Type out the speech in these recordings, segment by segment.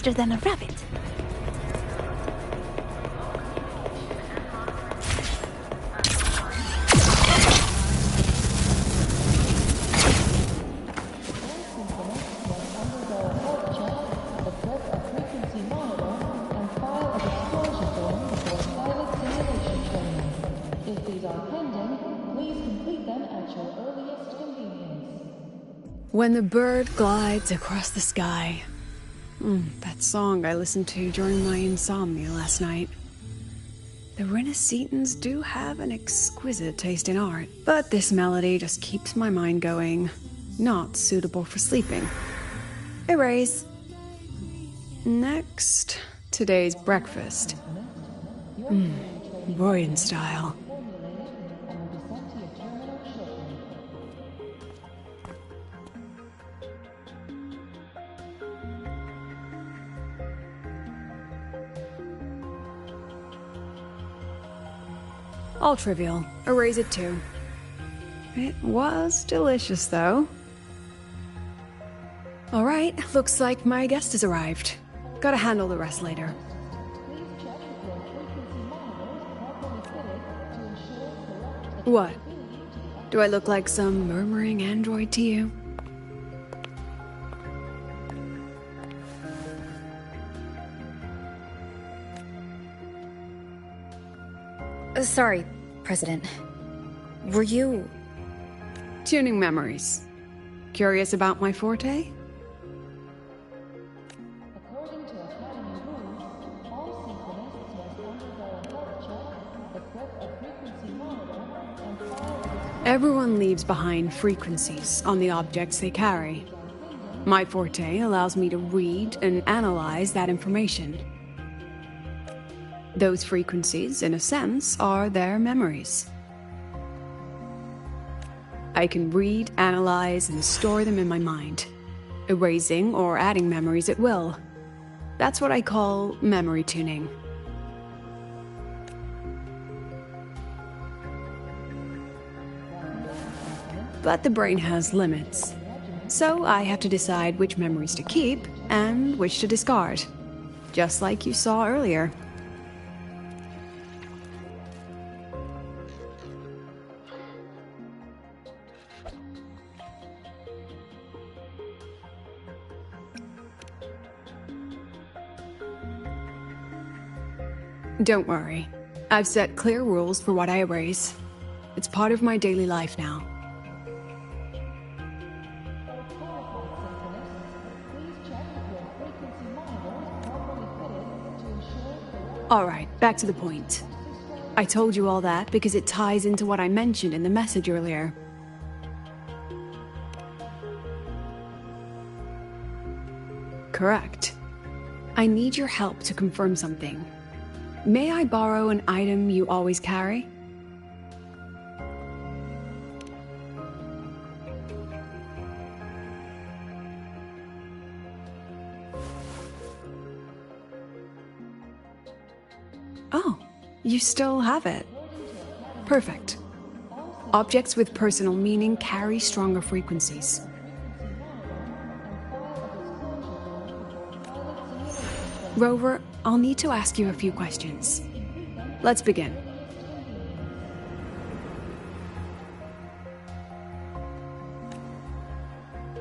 faster than a rabbit. When the bird glides across the sky. That song I listened to during my insomnia last night. The Renaissance do have an exquisite taste in art, but this melody just keeps my mind going. Not suitable for sleeping. Erase. Next, today's breakfast. Royan style. All trivial. Erase it too. It was delicious, though. Alright, looks like my guest has arrived. Gotta handle the rest later. What? Do I look like some murmuring android to you? Sorry, President. Were you... Tuning memories. Curious about my forte? According to Academy rules, all synchronists must undergo a health check, equip a frequency monitor, and file Everyone leaves behind frequencies on the objects they carry. My forte allows me to read and analyze that information. Those frequencies, in a sense, are their memories. I can read, analyze, and store them in my mind, erasing or adding memories at will. That's what I call memory tuning. But the brain has limits, so I have to decide which memories to keep and which to discard, just like you saw earlier. Don't worry. I've set clear rules for what I erase. It's part of my daily life now. Alright, back to the point. I told you all that because it ties into what I mentioned in the message earlier. Correct. I need your help to confirm something. May I borrow an item you always carry? Oh, you still have it. Perfect. Objects with personal meaning carry stronger frequencies. Rover, I'll need to ask you a few questions. Let's begin.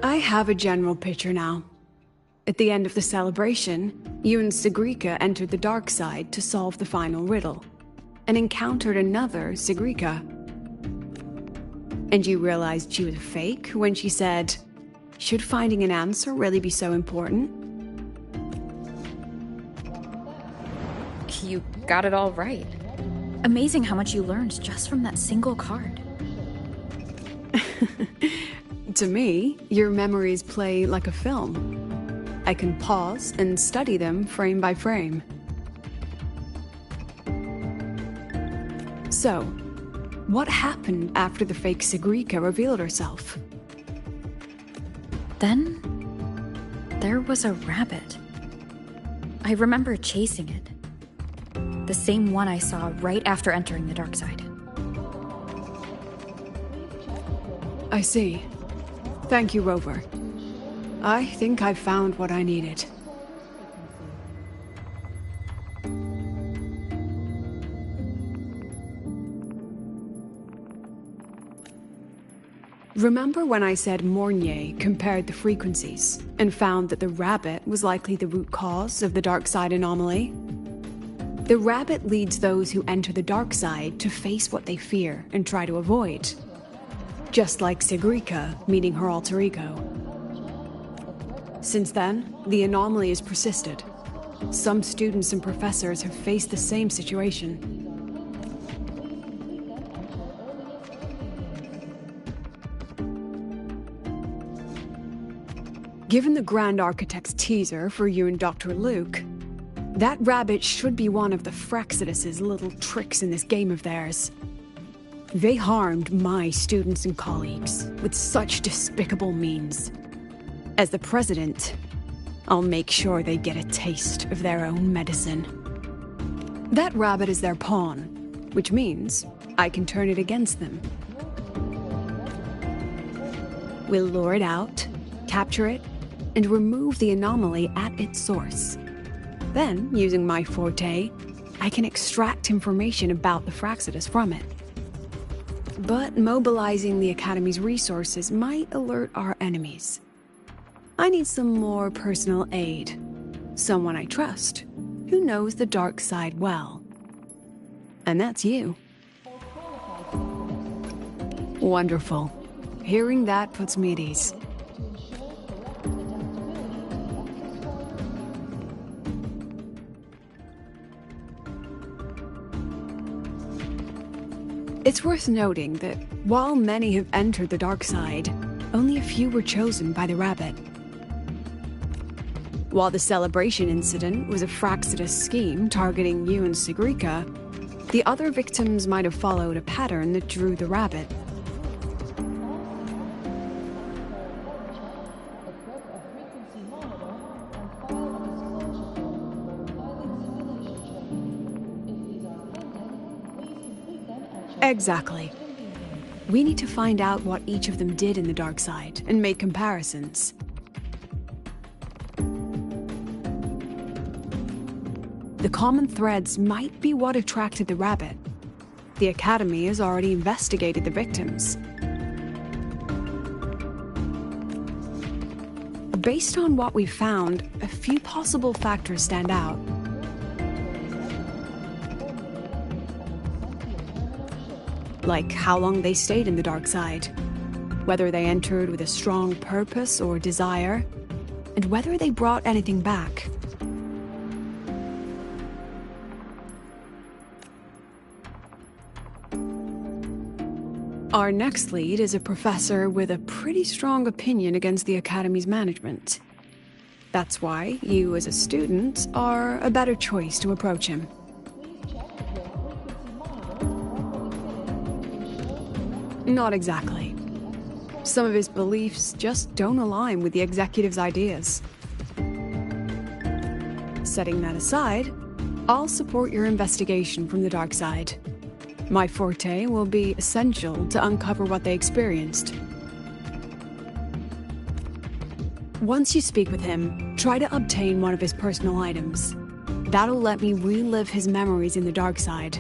I have a general picture now. At the end of the celebration, you and Segue entered the dark side to solve the final riddle, and encountered another Segue. And you realized she was a fake when she said, "Should finding an answer really be so important?" You got it all right. Amazing how much you learned just from that single card. To me, your memories play like a film. I can pause and study them frame by frame. So, what happened after the fake Segue revealed herself? Then, there was a rabbit. I remember chasing it. The same one I saw right after entering the dark side. I see. Thank you, Rover. I think I've found what I needed. Remember when I said Mornier compared the frequencies and found that the rabbit was likely the root cause of the dark side anomaly? The rabbit leads those who enter the dark side to face what they fear and try to avoid. Just like Segue meeting her alter ego. Since then, the anomaly has persisted. Some students and professors have faced the same situation. Given the Grand Architect's teaser for you and Dr. Luke, that rabbit should be one of the Fraxidus' little tricks in this game of theirs. They harmed my students and colleagues with such despicable means. As the president, I'll make sure they get a taste of their own medicine. That rabbit is their pawn, which means I can turn it against them. We'll lure it out, capture it, and remove the anomaly at its source. Then, using my forte, I can extract information about the Fraxidus from it. But mobilizing the Academy's resources might alert our enemies. I need some more personal aid. Someone I trust, who knows the dark side well. And that's you. Wonderful. Hearing that puts me at ease. It's worth noting that while many have entered the dark side, only a few were chosen by the rabbit. While the celebration incident was a Fraxidus scheme targeting you and Segue, the other victims might have followed a pattern that drew the rabbit. Exactly. We need to find out what each of them did in the dark side and make comparisons. The common threads might be what attracted the rabbit. The Academy has already investigated the victims. Based on what we found, a few possible factors stand out. Like how long they stayed in the dark side, whether they entered with a strong purpose or desire, and whether they brought anything back. Our next lead is a professor with a pretty strong opinion against the Academy's management. That's why you, as a student, are a better choice to approach him. Not exactly. Some of his beliefs just don't align with the executive's ideas. Setting that aside, I'll support your investigation from the dark side. My forte will be essential to uncover what they experienced. Once you speak with him, try to obtain one of his personal items. That'll let me relive his memories in the dark side.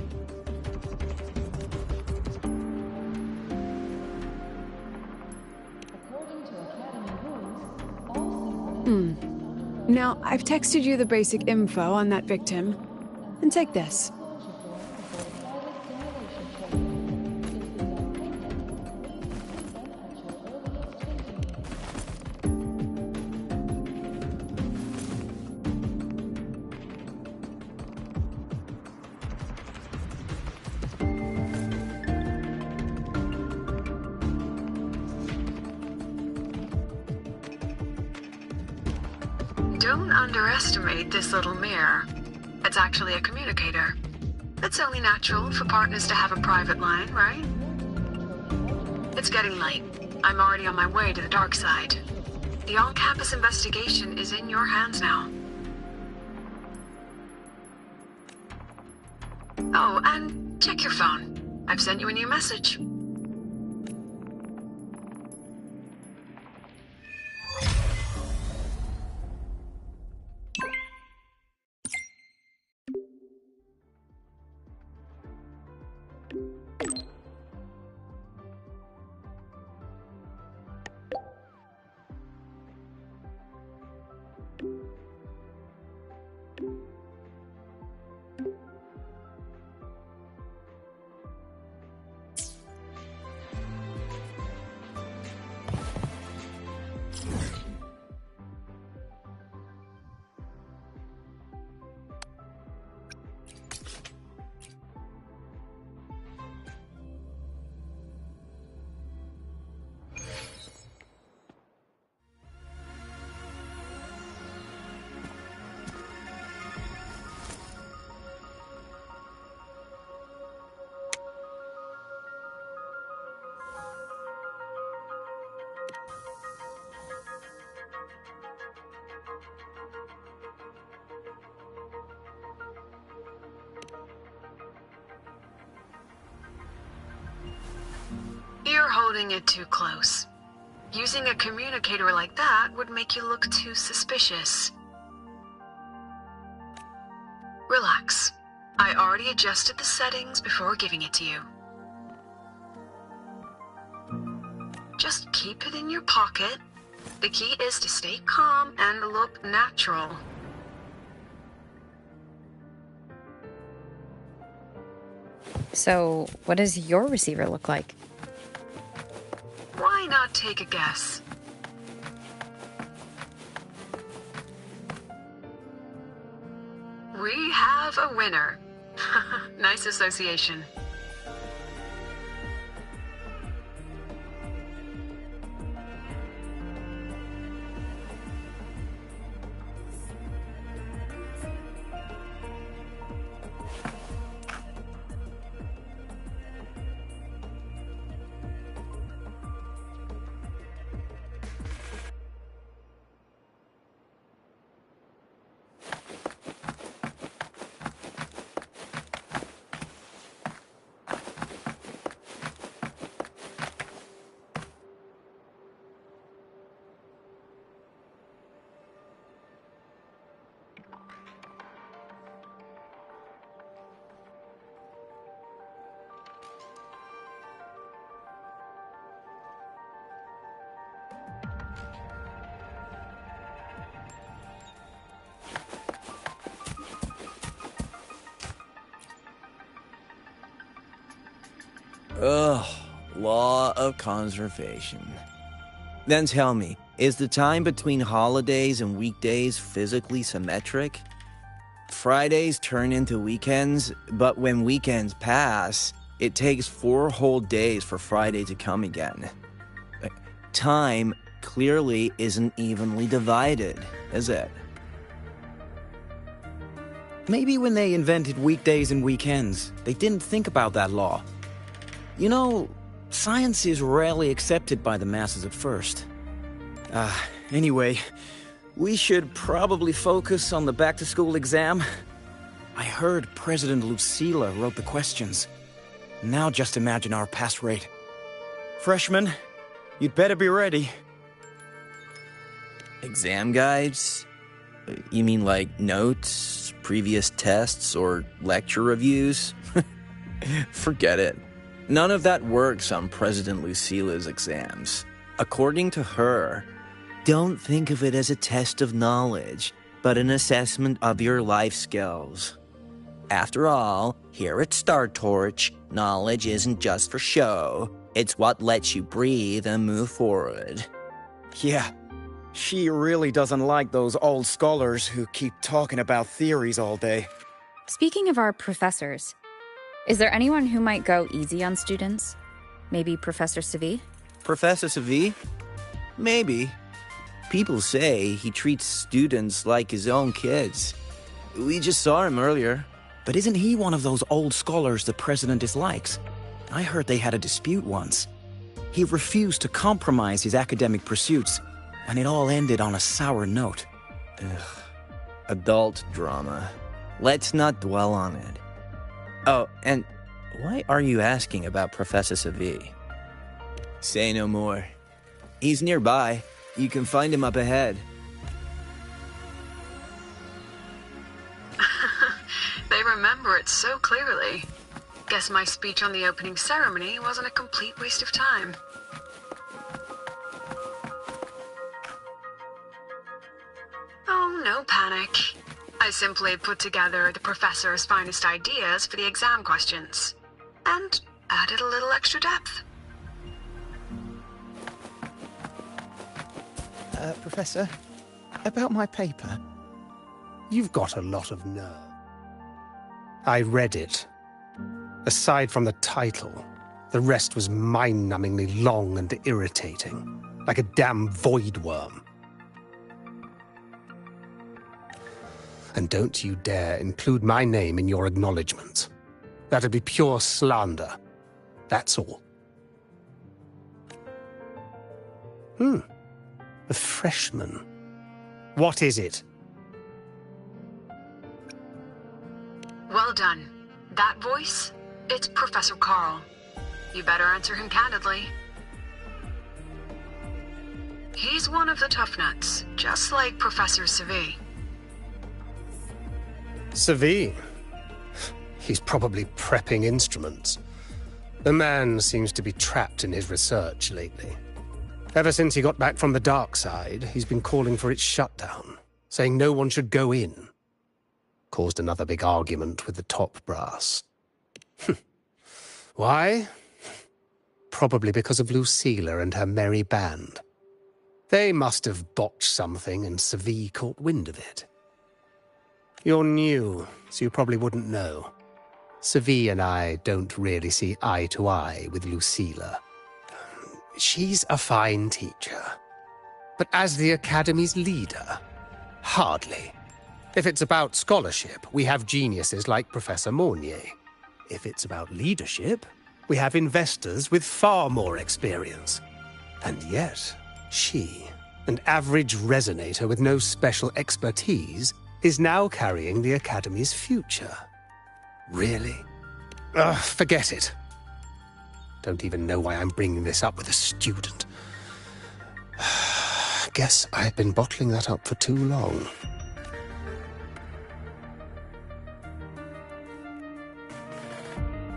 Now, I've texted you the basic info on that victim. And take this. Don't underestimate this little mirror. It's actually a communicator. It's only natural for partners to have a private line, right? It's getting late. I'm already on my way to the dark side. The on-campus investigation is in your hands now. Oh, and check your phone. I've sent you a new message. holding it too close. Using a communicator like that would make you look too suspicious. Relax. I already adjusted the settings before giving it to you. Just keep it in your pocket. The key is to stay calm and look natural. So, what does your receiver look like? Why not take a guess? We have a winner. Nice association. Ugh, law of conservation. Then tell me, is the time between holidays and weekdays physically symmetric? Fridays turn into weekends, but when weekends pass, it takes 4 whole days for Friday to come again. Time clearly isn't evenly divided, is it? Maybe when they invented weekdays and weekends, they didn't think about that law. You know, science is rarely accepted by the masses at first. Anyway, we should probably focus on the back-to-school exam. I heard President Lucilla wrote the questions. Now just imagine our pass rate. Freshmen, you'd better be ready. Exam guides? You mean like notes, previous tests, or lecture reviews? Forget it. None of that works on President Lucilla's exams. According to her, don't think of it as a test of knowledge, but an assessment of your life skills. After all, here at Star Torch, knowledge isn't just for show. It's what lets you breathe and move forward. Yeah, she really doesn't like those old scholars who keep talking about theories all day. Speaking of our professors, is there anyone who might go easy on students? Maybe Professor Segue? Professor Segue? Maybe. People say he treats students like his own kids. We just saw him earlier. But isn't he one of those old scholars the president dislikes? I heard they had a dispute once. He refused to compromise his academic pursuits, and it all ended on a sour note. Ugh. Adult drama. Let's not dwell on it. Oh, and why are you asking about Professor Segue? Say no more. He's nearby. You can find him up ahead. They remember it so clearly. Guess my speech on the opening ceremony wasn't a complete waste of time. Oh, no panic. I simply put together the professor's finest ideas for the exam questions, and added a little extra depth. Professor, about my paper. You've got a lot of nerve. I read it. Aside from the title, the rest was mind-numbingly long and irritating, like a damn void worm. And don't you dare include my name in your acknowledgement. That'd be pure slander. That's all. A freshman. What is it? Well done. That voice? It's Professor Carl. You better answer him candidly. He's one of the tough nuts, just like Professor Segue. Segue? He's probably prepping instruments. The man seems to be trapped in his research lately. Ever since he got back from the dark side, he's been calling for its shutdown, saying no one should go in. Caused another big argument with the top brass. Why? Probably because of Lucilla and her merry band. They must have botched something and Segue caught wind of it. You're new, so you probably wouldn't know. Segue and I don't really see eye to eye with Lucilla. She's a fine teacher. But as the Academy's leader, hardly. If it's about scholarship, we have geniuses like Professor Mornier. If it's about leadership, we have investors with far more experience. And yet, she, an average resonator with no special expertise, is now carrying the Academy's future. Really? Ugh, forget it. Don't even know why I'm bringing this up with a student. Guess I've been bottling that up for too long.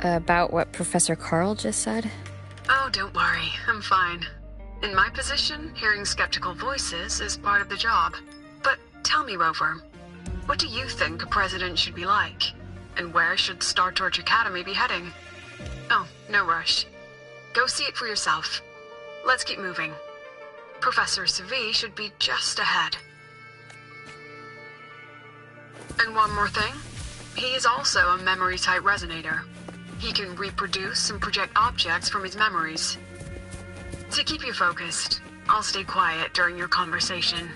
About what Professor Carl just said? Oh, don't worry. I'm fine. In my position, hearing skeptical voices is part of the job. But tell me, Rover, what do you think a president should be like? And where should Star Torch Academy be heading? Oh, no rush. Go see it for yourself. Let's keep moving. Professor Segue should be just ahead. And one more thing. He is also a memory-type resonator. He can reproduce and project objects from his memories. To keep you focused, I'll stay quiet during your conversation.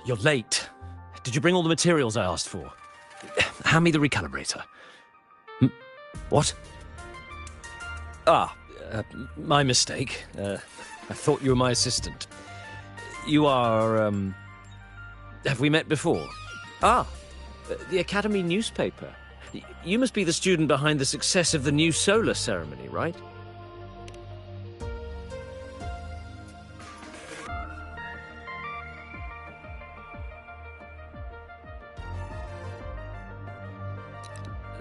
You're late. Did you bring all the materials I asked for? Hand me the recalibrator. What? My mistake. I thought you were my assistant. You are, Have we met before? The Academy newspaper. You must be the student behind the success of the new solar ceremony, right?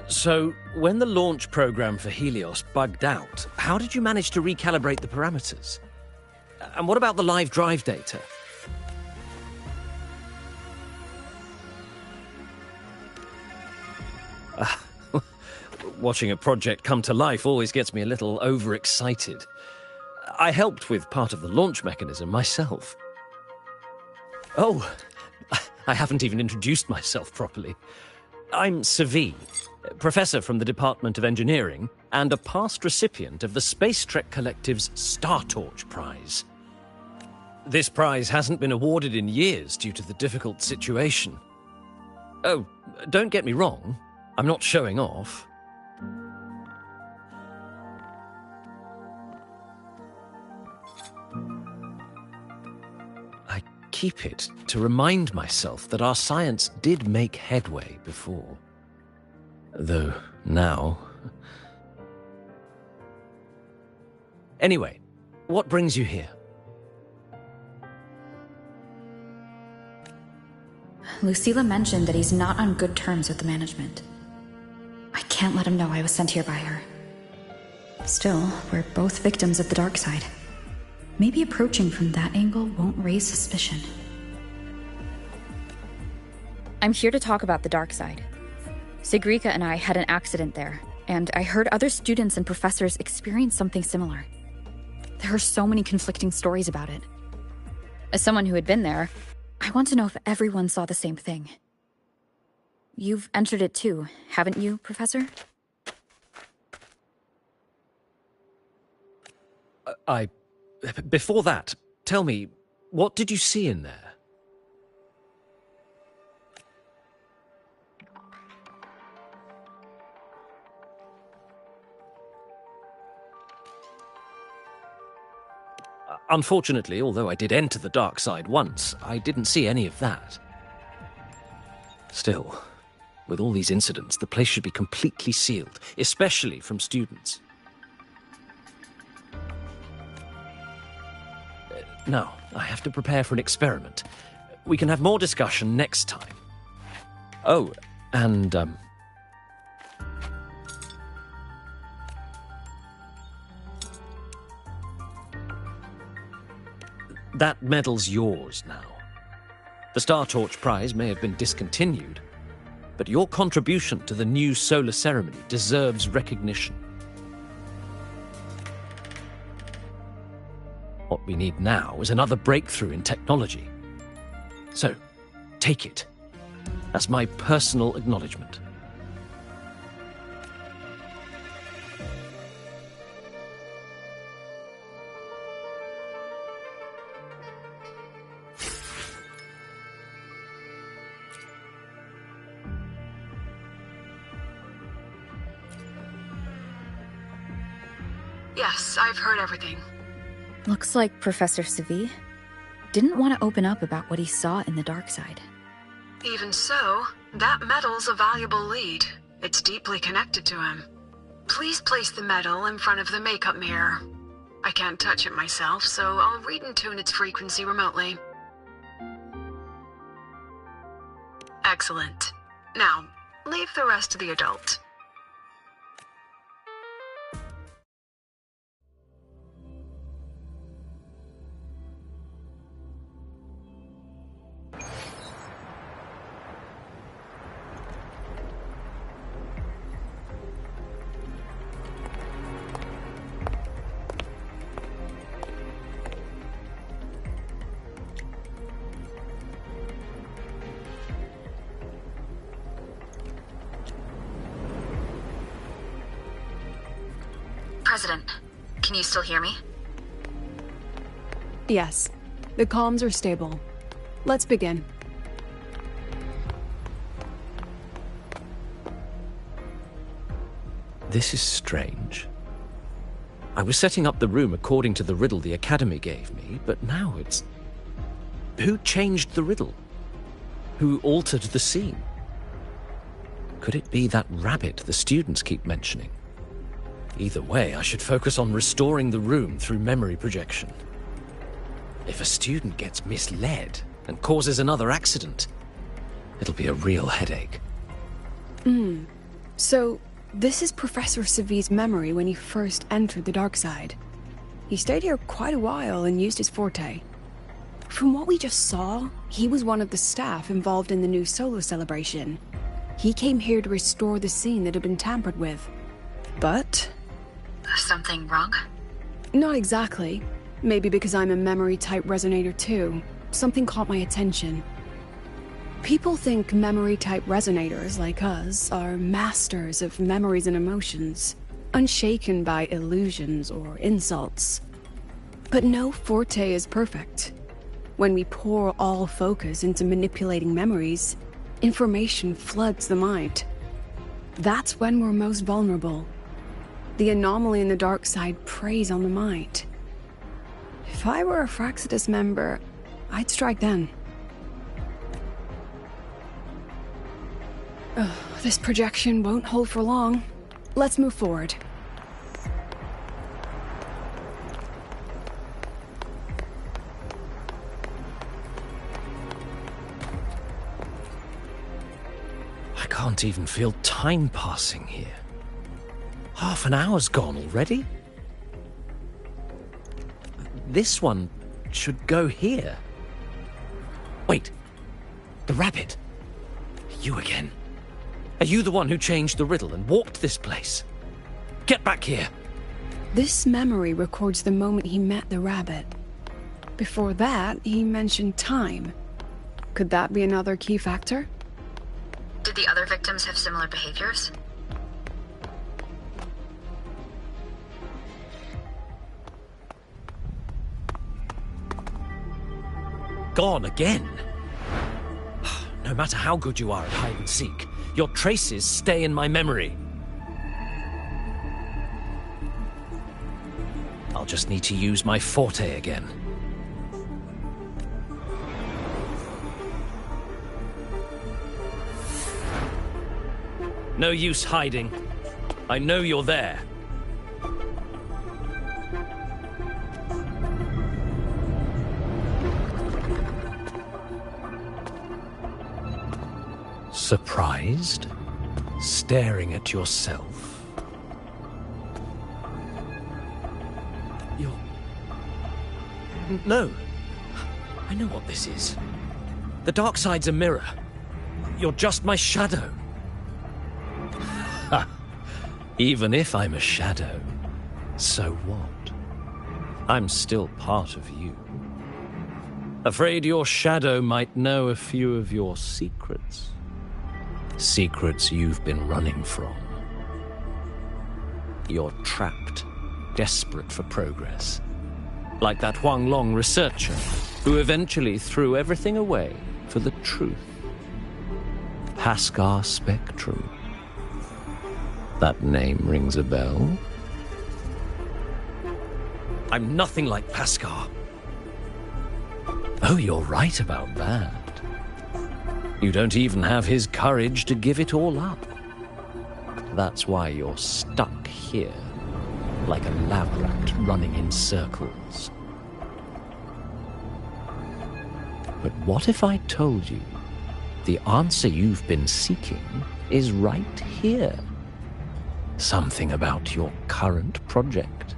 So, when the launch program for Helios bugged out, how did you manage to recalibrate the parameters? And what about the live drive data? Watching a project come to life always gets me a little overexcited. I helped with part of the launch mechanism myself. Oh, I haven't even introduced myself properly. I'm Segue, professor from the Department of Engineering and a past recipient of the Space Trek Collective's Star Torch Prize. This prize hasn't been awarded in years due to the difficult situation. Oh, don't get me wrong, I'm not showing off. I keep it to remind myself that our science did make headway before. Though now... Anyway, what brings you here? Lucilla mentioned that he's not on good terms with the management. I can't let him know I was sent here by her. Still, we're both victims of the dark side. Maybe approaching from that angle won't raise suspicion. I'm here to talk about the dark side. Sigrika and I had an accident there, and I heard other students and professors experience something similar. There are so many conflicting stories about it. As someone who had been there, I want to know if everyone saw the same thing. You've entered it too, haven't you, Professor? Before that, tell me, what did you see in there? Unfortunately, although I did enter the dark side once, I didn't see any of that. Still, with all these incidents, the place should be completely sealed, especially from students. Now, I have to prepare for an experiment. We can have more discussion next time. Oh, and, that medal's yours now. The Star Torch Prize may have been discontinued, but your contribution to the new solar ceremony deserves recognition. What we need now is another breakthrough in technology. So, take it as my personal acknowledgement. Yes, I've heard everything. Looks like Professor Segue didn't want to open up about what he saw in the dark side. Even so, that medal's a valuable lead. It's deeply connected to him. Please place the medal in front of the makeup mirror. I can't touch it myself, so I'll read and tune its frequency remotely. Excellent. Now, leave the rest to the adult. President, can you still hear me? Yes. The comms are stable. Let's begin. This is strange. I was setting up the room according to the riddle the Academy gave me, but now it's... Who changed the riddle? Who altered the scene? Could it be that rabbit the students keep mentioning? Either way, I should focus on restoring the room through memory projection. If a student gets misled and causes another accident, it'll be a real headache. So, this is Professor Segue's memory when he first entered the dark side. He stayed here quite a while and used his forte. From what we just saw, he was one of the staff involved in the new solar celebration. He came here to restore the scene that had been tampered with. But... Something wrong? not exactly. Maybe because I'm a memory-type resonator too. Something caught my attention. People think memory-type resonators like us are masters of memories and emotions, unshaken by illusions or insults. But no forte is perfect. When we pour all focus into manipulating memories, information floods the mind. That's when we're most vulnerable. The anomaly in the dark side preys on the mind. If I were a Fraxidus member, I'd strike then. This projection won't hold for long. Let's move forward. I can't even feel time passing here. Half an hour's gone already? This one should go here. Wait, the rabbit. You again. Are you the one who changed the riddle and warped this place? Get back here. This memory records the moment he met the rabbit. Before that, he mentioned time. Could that be another key factor? Did the other victims have similar behaviors? Gone again. No matter how good you are at hide and seek, your traces stay in my memory. I'll just need to use my forte again. No use hiding. I know you're there. Surprised? Staring at yourself? You're... No. I know what this is. The dark side's a mirror. You're just my shadow. Ha! Even if I'm a shadow, so what? I'm still part of you. Afraid your shadow might know a few of your secrets. Secrets you've been running from. You're trapped, desperate for progress. Like that Huang Long researcher, who eventually threw everything away for the truth. Pascar Spectrum. That name rings a bell? I'm nothing like Pascar. Oh, you're right about that. You don't even have his courage to give it all up. That's why you're stuck here, like a lab rat running in circles. But what if I told you the answer you've been seeking is right here? Something about your current project.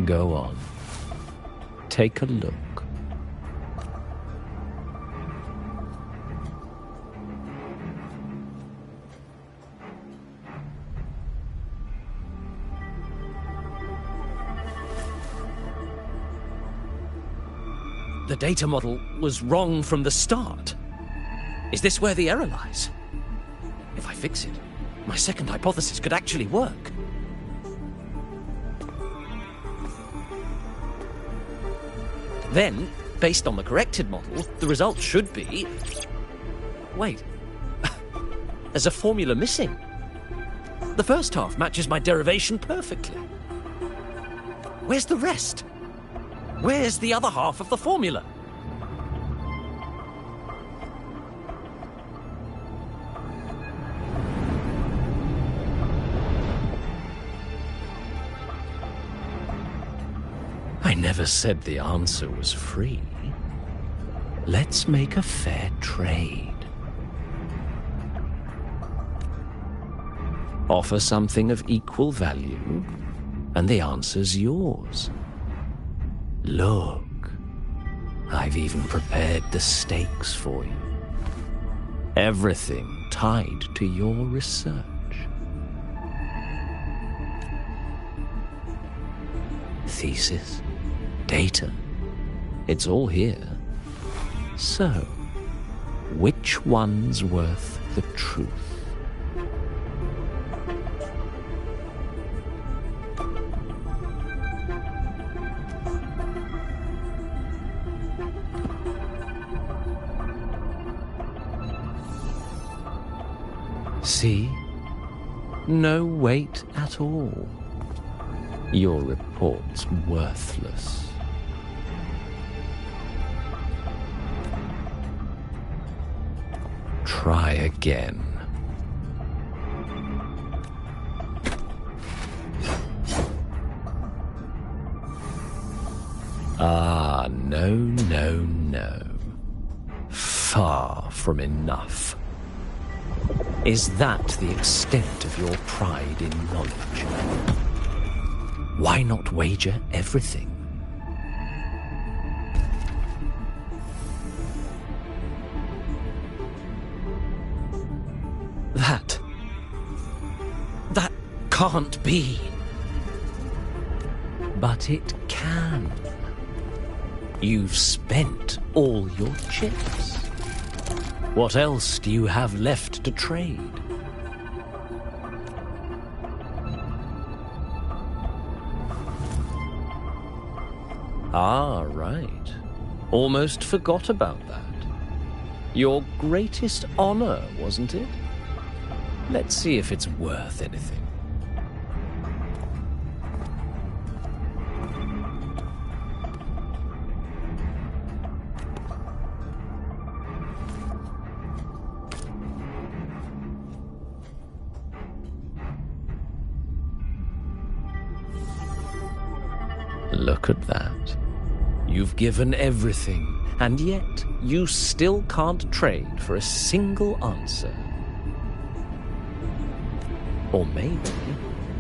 Go on. Take a look. The data model was wrong from the start. Is this where the error lies? If I fix it, my second hypothesis could actually work. Then, based on the corrected model, the result should be... Wait. There's a formula missing. The first half matches my derivation perfectly. Where's the rest? Where's the other half of the formula? I never said the answer was free. Let's make a fair trade. Offer something of equal value, and the answer's yours. Look, I've even prepared the stakes for you. Everything tied to your research. Thesis, data, it's all here. So, which one's worth the truth? See? No weight at all. Your report's worthless. Try again. Ah, no, no, no. Far from enough. Is that the extent of your pride in knowledge? Why not wager everything? That can't be. But it can. You've spent all your chips. What else do you have left to trade? Ah, right. Almost forgot about that. Your greatest honor, wasn't it? Let's see if it's worth anything. Look at that. You've given everything, and yet you still can't trade for a single answer. Or maybe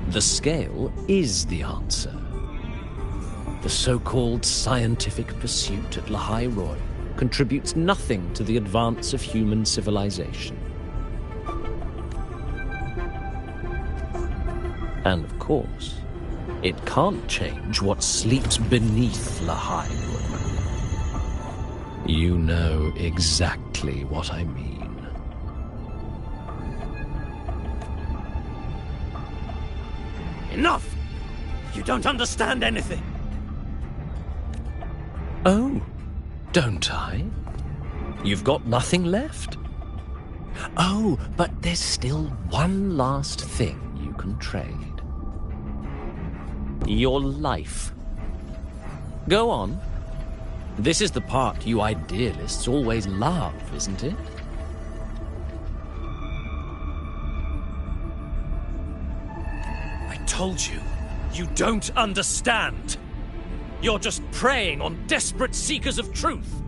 the scale is the answer. The so-called scientific pursuit at Lahai-Roi contributes nothing to the advance of human civilization. And of course, it can't change what sleeps beneath Lahai-Roi. You know exactly what I mean. Enough! You don't understand anything. Oh, don't I? You've got nothing left? Oh, but there's still one last thing you can trade. Your life. Go on. This is the part you idealists always love, isn't it? I told you, you don't understand. You're just preying on desperate seekers of truth.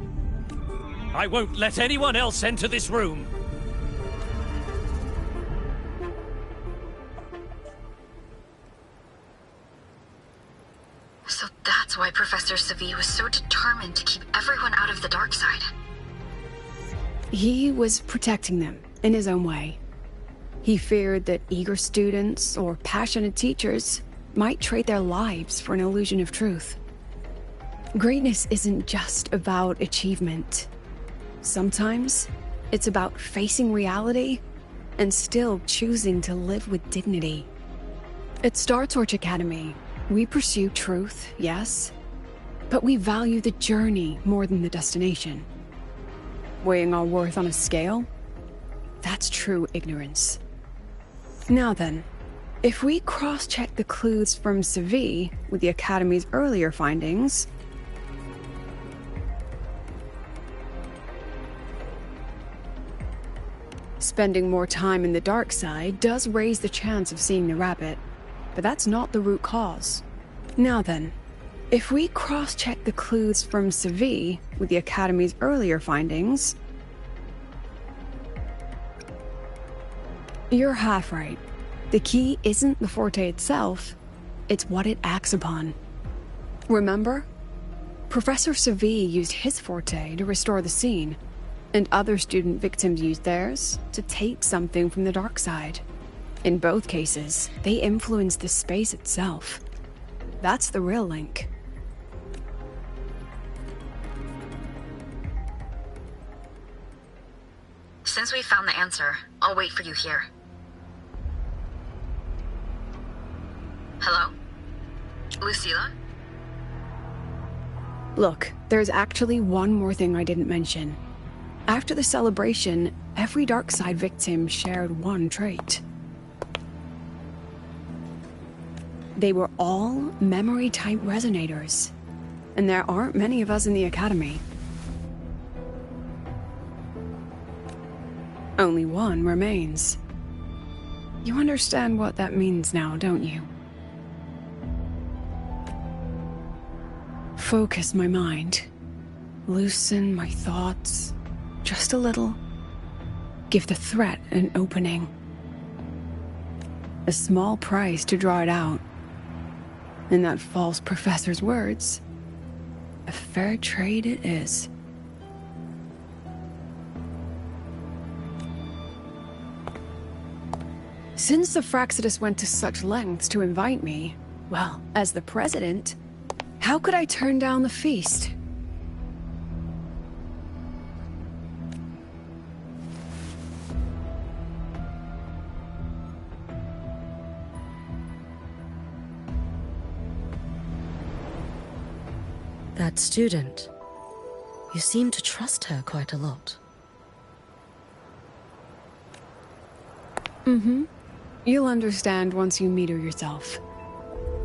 I won't let anyone else enter this room. So that's why Professor Segue was so determined to keep everyone out of the dark side. He was protecting them in his own way. He feared that eager students or passionate teachers might trade their lives for an illusion of truth. Greatness isn't just about achievement. Sometimes it's about facing reality and still choosing to live with dignity. At Star Torch Academy, we pursue truth, yes, but we value the journey more than the destination. Weighing our worth on a scale? That's true ignorance. Now then, if we cross-check the clues from Segue with the Academy's earlier findings, spending more time in the dark side does raise the chance of seeing the rabbit, but that's not the root cause. Now then, if we cross-check the clues from Segue with the Academy's earlier findings, you're half right. The key isn't the forte itself, it's what it acts upon. Remember? Professor Segue used his forte to restore the scene, and other student victims used theirs to take something from the dark side. In both cases, they influenced the space itself. That's the real link. Since we found the answer, I'll wait for you here. Hello? Lucilla? Look, there's actually one more thing I didn't mention. After the celebration, every dark side victim shared one trait. They were all memory-type resonators, and there aren't many of us in the Academy. Only one remains. You understand what that means now, don't you? Focus my mind. Loosen my thoughts. Just a little. Give the threat an opening. A small price to draw it out. In that false professor's words, a fair trade it is. Since the Fraxidus went to such lengths to invite me, well, as the president, how could I turn down the feast? That student. You seem to trust her quite a lot. Mm-hmm. You'll understand once you meet her yourself.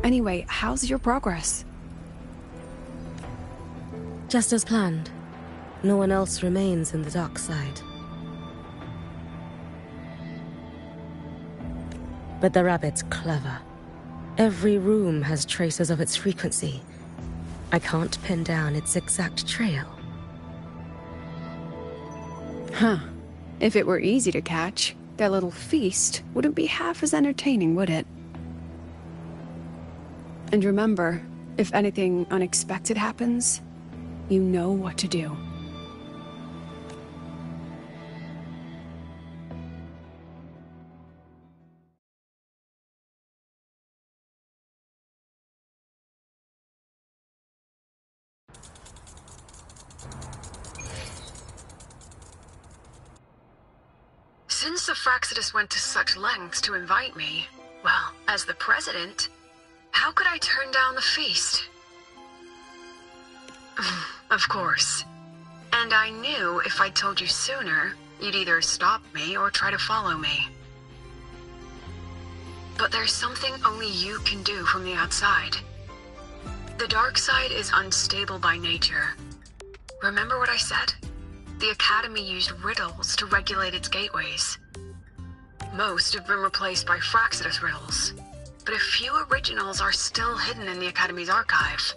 Anyway, how's your progress? Just as planned. No one else remains in the dark side. But the rabbit's clever. Every room has traces of its frequency, I can't pin down its exact trail. Huh. If it were easy to catch, their little feast wouldn't be half as entertaining, would it? And remember, if anything unexpected happens, you know what to do. Since the Fraxidus went to such lengths to invite me, well, as the president, how could I turn down the feast? Of course. And I knew if I told you sooner, you'd either stop me or try to follow me. But there's something only you can do from the outside. The dark side is unstable by nature. Remember what I said? The Academy used riddles to regulate its gateways. Most have been replaced by Fraxidus riddles, but a few originals are still hidden in the Academy's archive.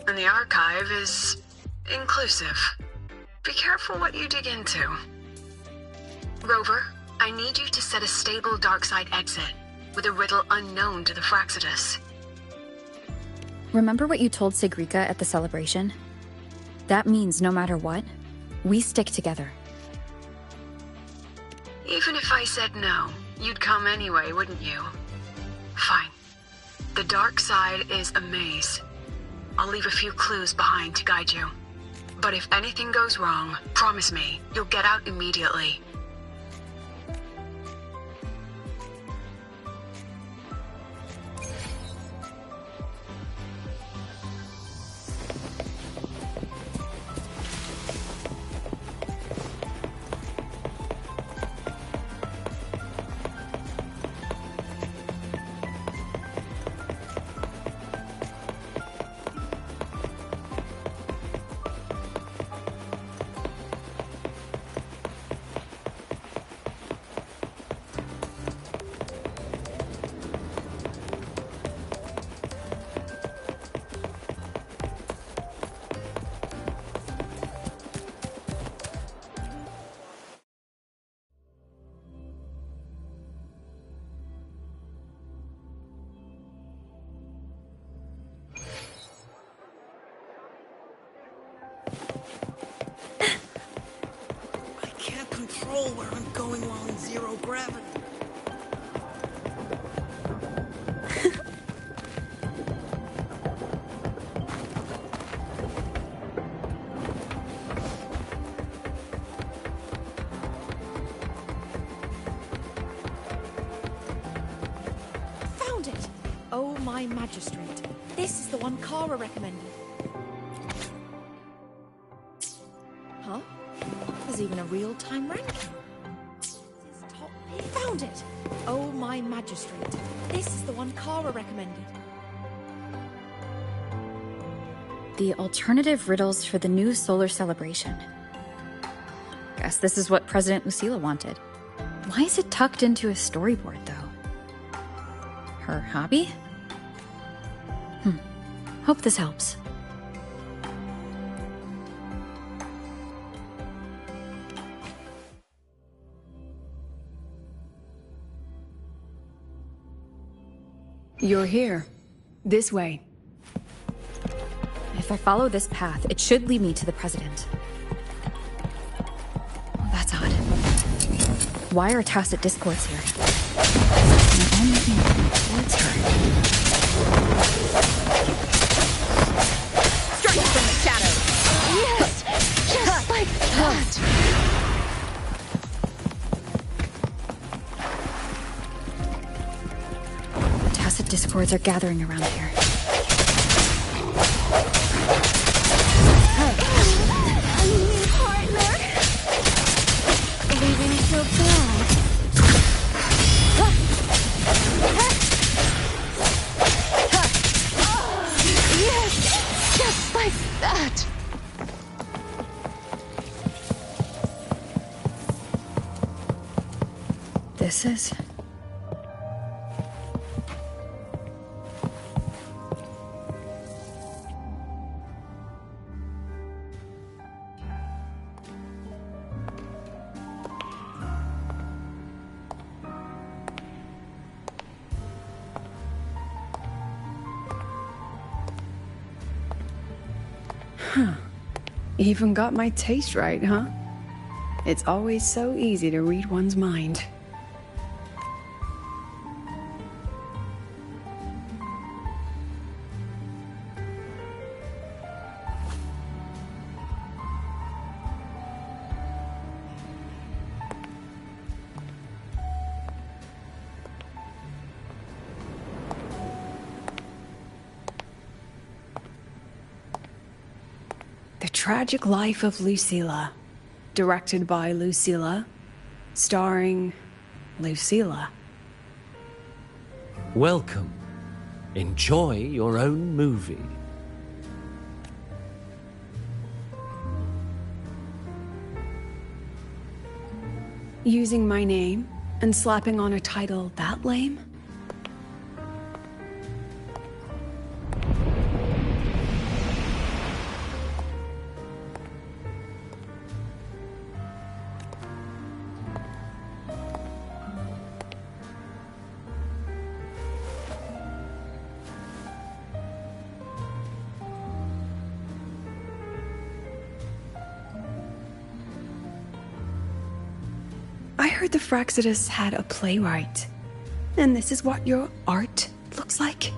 And the archive is inclusive. Be careful what you dig into. Rover, I need you to set a stable dark side exit with a riddle unknown to the Fraxidus. Remember what you told Segue at the celebration? That means no matter what, we stick together. Even if I said no, you'd come anyway, wouldn't you? Fine. The dark side is a maze. I'll leave a few clues behind to guide you. But if anything goes wrong, promise me, you'll get out immediately. Where I'm going while in zero gravity. Found it! Oh, my magistrate. This is the one Kara recommended. Huh? There's even a real-time ranking. Found it! Oh, my magistrate. This is the one Kara recommended. The alternative riddles for the new solar celebration. Guess this is what President Lucila wanted. Why is it tucked into a storyboard, though? Her hobby? Hope this helps. You're here. This way. If I follow this path, it should lead me to the president. Oh, that's odd. Why are tacit discords here? And I'm moving towards her. Strike from the shadows! Yes! Just like that! Tacit discords are gathering around here. A new partner? Leaving so bad. Yes! Just like that! This is... Even got my taste right, huh? It's always so easy to read one's mind. The Tragic Life of Lucilla. Directed by Lucilla. Starring Lucilla. Welcome. Enjoy your own movie. Using my name and slapping on a title that lame? I heard the Fraxidus had a playwright. And this is what your art looks like?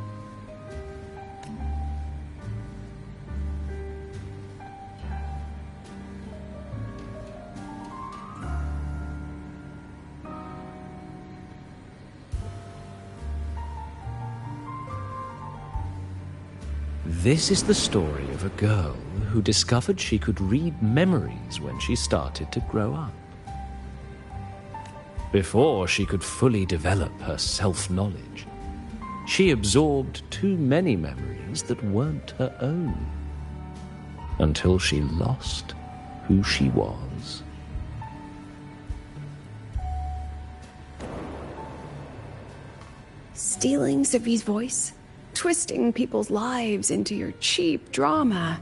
This is the story of a girl who discovered she could read memories when she started to grow up. Before she could fully develop her self-knowledge, she absorbed too many memories that weren't her own, until she lost who she was. Stealing Seve's voice? Twisting people's lives into your cheap drama.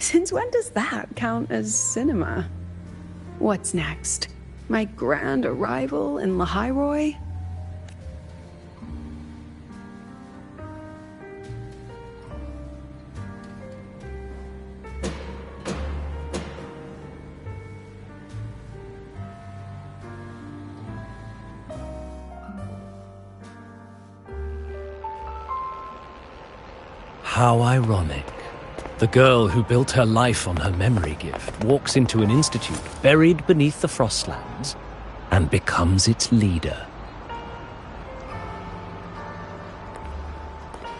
Since when does that count as cinema? What's next? My grand arrival in Lahai-Roi? How ironic. The girl who built her life on her memory gift walks into an institute buried beneath the Frostlands and becomes its leader.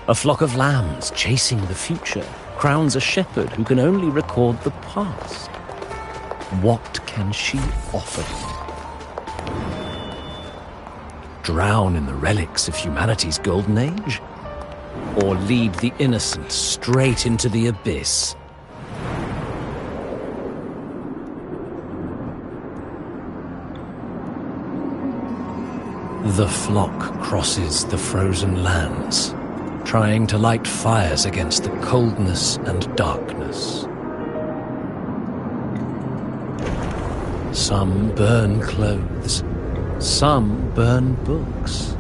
A flock of lambs chasing the future crowns a shepherd who can only record the past. What can she offer them? Drown in the relics of humanity's golden age? Or lead the innocent straight into the abyss? The flock crosses the frozen lands, trying to light fires against the coldness and darkness. Some burn clothes, some burn books,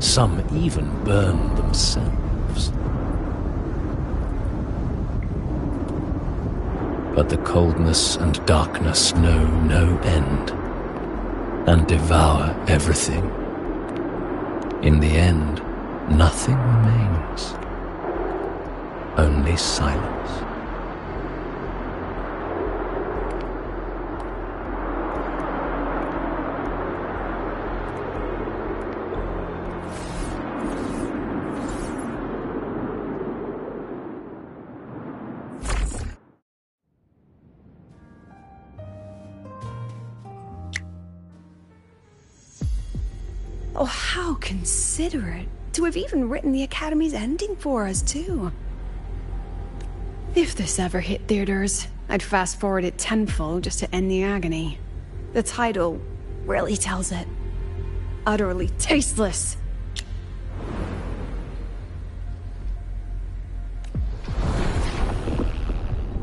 some even burn themselves. But the coldness and darkness know no end, and devour everything. In the end, nothing remains, only silence. Oh, how considerate to have even written the Academy's ending for us, too. If this ever hit theaters, I'd fast forward it tenfold just to end the agony. The title really tells it. Utterly tasteless.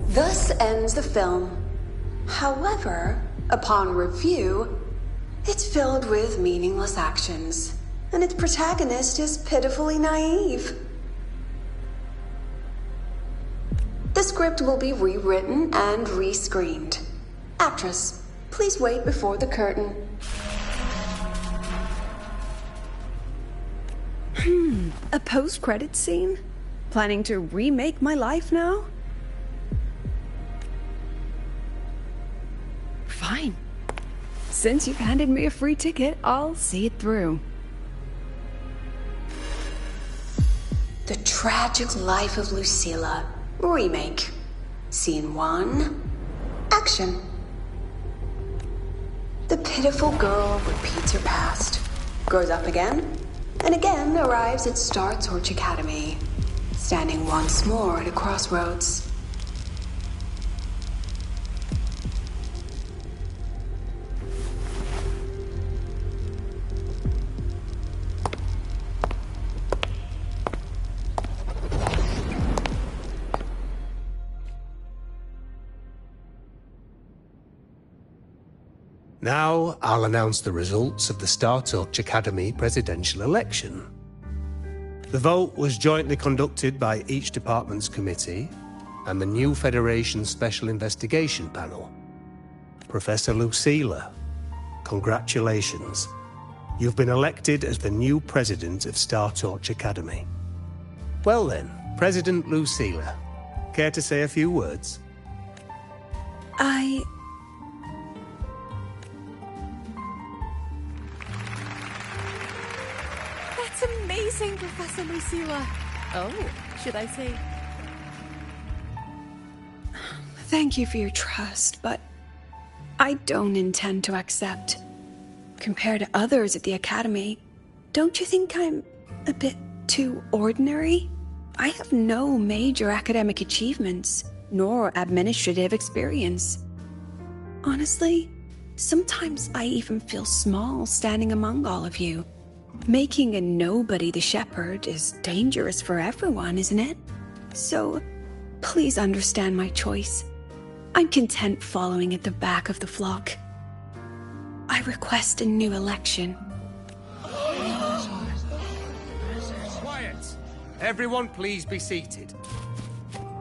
Thus ends the film. However, upon review, it's filled with meaningless actions, and its protagonist is pitifully naive. The script will be rewritten and rescreened. Actress, please wait before the curtain. A post-credit scene? Planning to remake my life now? Fine. Since you've handed me a free ticket, I'll see it through. The Tragic Life of Lucilla. Remake. Scene 1. Action. The pitiful girl repeats her past, grows up again, and again arrives at Star Torch Academy, standing once more at a crossroads. Now, I'll announce the results of the Star Torch Academy presidential election. The vote was jointly conducted by each department's committee and the new Federation Special Investigation Panel. Professor Lucilla, congratulations. You've been elected as the new president of Star Torch Academy. Well then, President Lucilla, care to say a few words? That's amazing, Professor Lucilla. Oh, should I say... Thank you for your trust, but I don't intend to accept. Compared to others at the Academy, don't you think I'm a bit too ordinary? I have no major academic achievements, nor administrative experience. Honestly, sometimes I even feel small standing among all of you. Making a nobody the shepherd is dangerous for everyone, isn't it? So, please understand my choice. I'm content following at the back of the flock. I request a new election. Quiet! Everyone please be seated.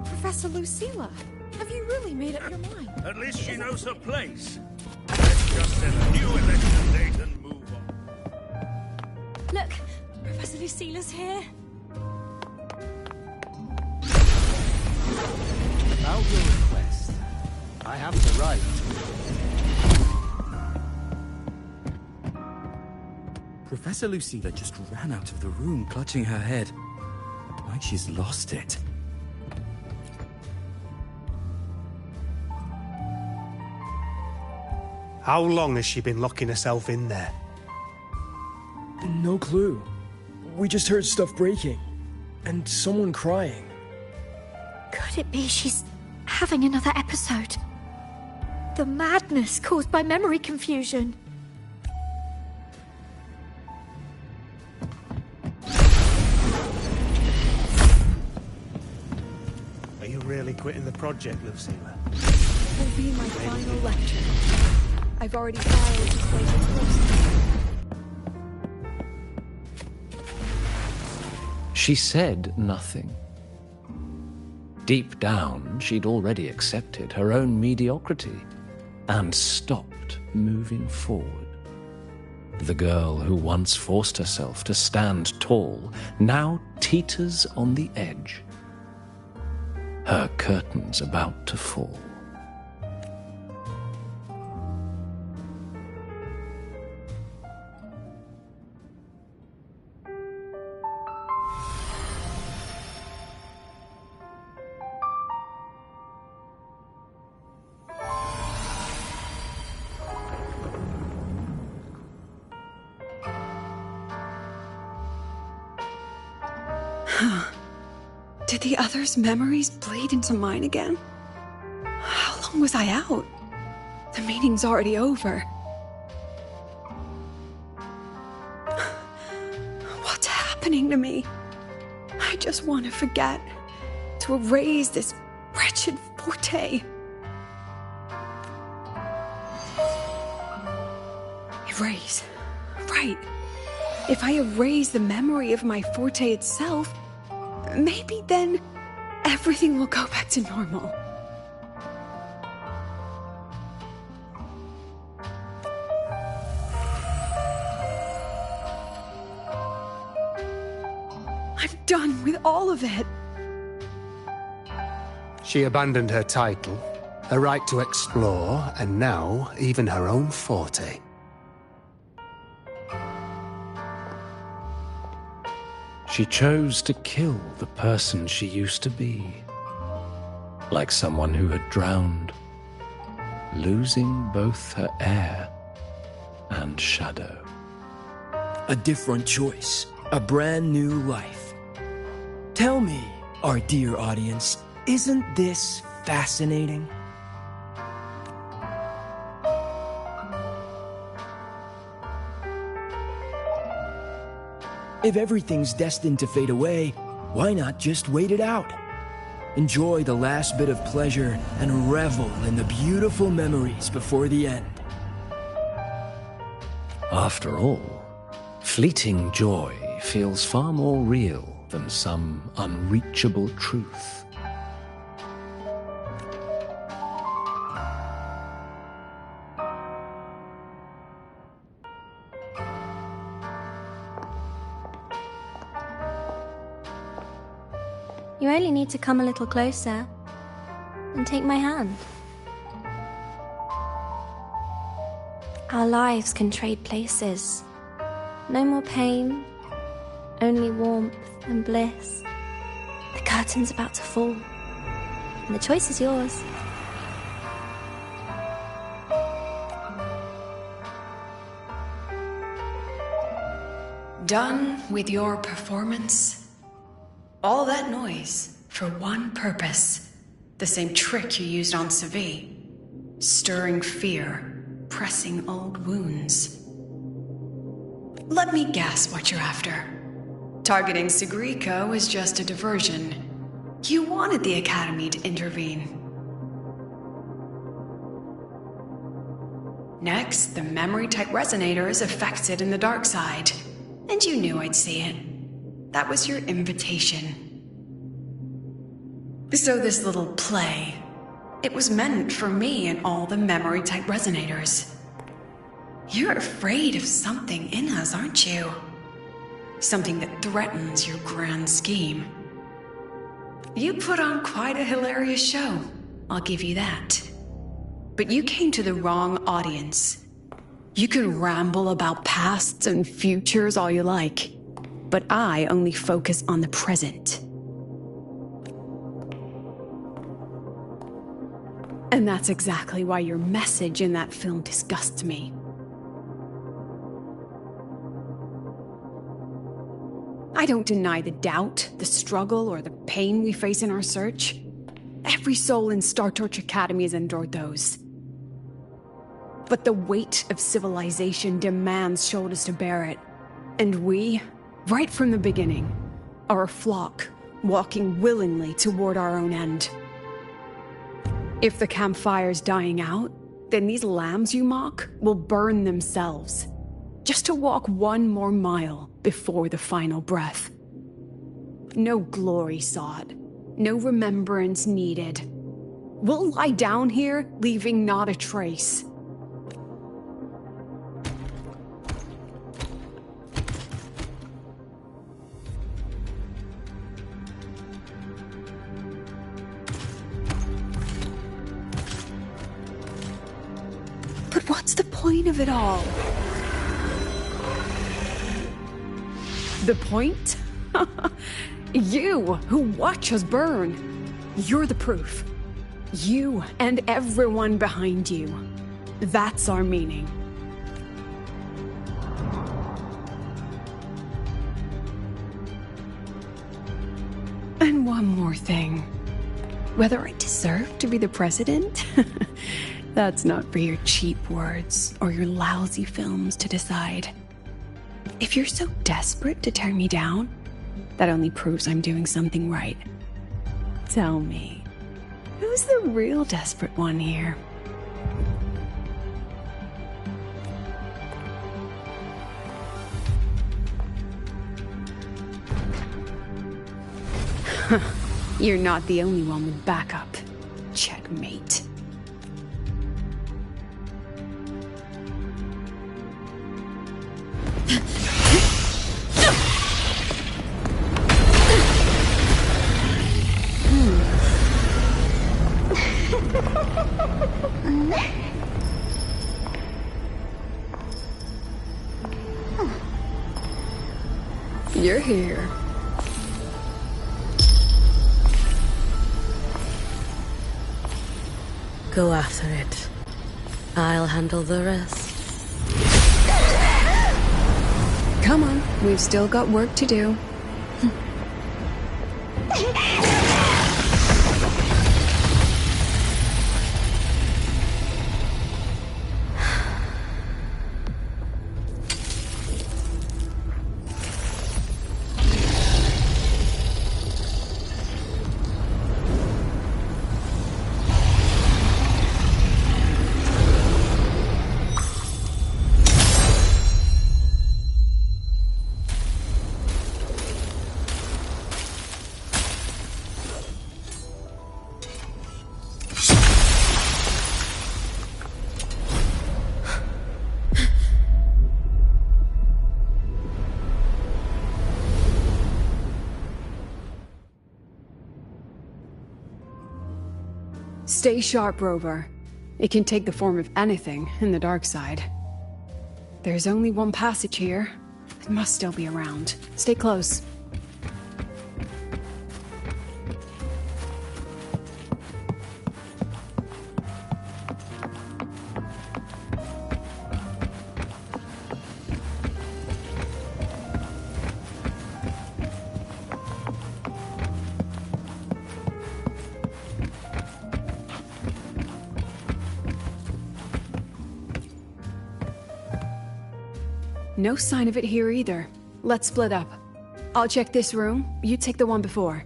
Professor Lucilla, have you really made up your mind? At least she knows her place. Let's just set a new election date and move on. Look, Professor Lucilla's here. Without your request, I have the right. Professor Lucilla just ran out of the room, clutching her head. Like she's lost it. How long has she been locking herself in there? No clue. We just heard stuff breaking. And someone crying. Could it be she's having another episode? The madness caused by memory confusion. Are you really quitting the project, Lucilla? Will be my final lecture. I've already filed to place a post. She said nothing. Deep down, she'd already accepted her own mediocrity and stopped moving forward. The girl who once forced herself to stand tall now teeters on the edge. Her curtains about to fall. Did the others' memories bleed into mine again? How long was I out? The meeting's already over. What's happening to me? I just want to forget. To erase this wretched forte. Erase. Right. If I erase the memory of my forte itself, maybe then everything will go back to normal. I'm done with all of it. She abandoned her title, her right to explore, and now even her own forte. She chose to kill the person she used to be. Like someone who had drowned, losing both her air and shadow. A different choice, a brand new life. Tell me, our dear audience, isn't this fascinating? If everything's destined to fade away, why not just wait it out? Enjoy the last bit of pleasure and revel in the beautiful memories before the end. After all, fleeting joy feels far more real than some unreachable truth. You only need to come a little closer and take my hand. Our lives can trade places. No more pain, only warmth and bliss. The curtain's about to fall, and the choice is yours. Done with your performance? All that noise for one purpose. The same trick you used on Segue. Stirring fear, pressing old wounds. Let me guess what you're after. Targeting Segue was just a diversion. You wanted the Academy to intervene. Next, the memory-type resonator is affected in the dark side. And you knew I'd see it. That was your invitation. So this little play, it was meant for me and all the memory-type resonators. You're afraid of something in us, aren't you? Something that threatens your grand scheme. You put on quite a hilarious show, I'll give you that. But you came to the wrong audience. You can ramble about pasts and futures all you like, but I only focus on the present. And that's exactly why your message in that film disgusts me. I don't deny the doubt, the struggle, or the pain we face in our search. Every soul in Star Torch Academy has endured those. But the weight of civilization demands shoulders to bear it. And we, right from the beginning, are a flock, walking willingly toward our own end. If the campfire's dying out, then these lambs you mock will burn themselves, just to walk one more mile before the final breath. No glory sought, no remembrance needed. We'll lie down here, leaving not a trace. But what's the point of it all? The point? You, who watch us burn. You're the proof. You and everyone behind you. That's our meaning. And one more thing. Whether I deserve to be the president? That's not for your cheap words or your lousy films to decide. If you're so desperate to tear me down, that only proves I'm doing something right. Tell me, who's the real desperate one here? You're not the only one with backup. Checkmate. You're here. Go after it. I'll handle the rest. Come on, we've still got work to do. Stay sharp, Rover. It can take the form of anything in the dark side. There's only one passage here. It must still be around. Stay close. No sign of it here either. Let's split up. I'll check this room, you take the one before.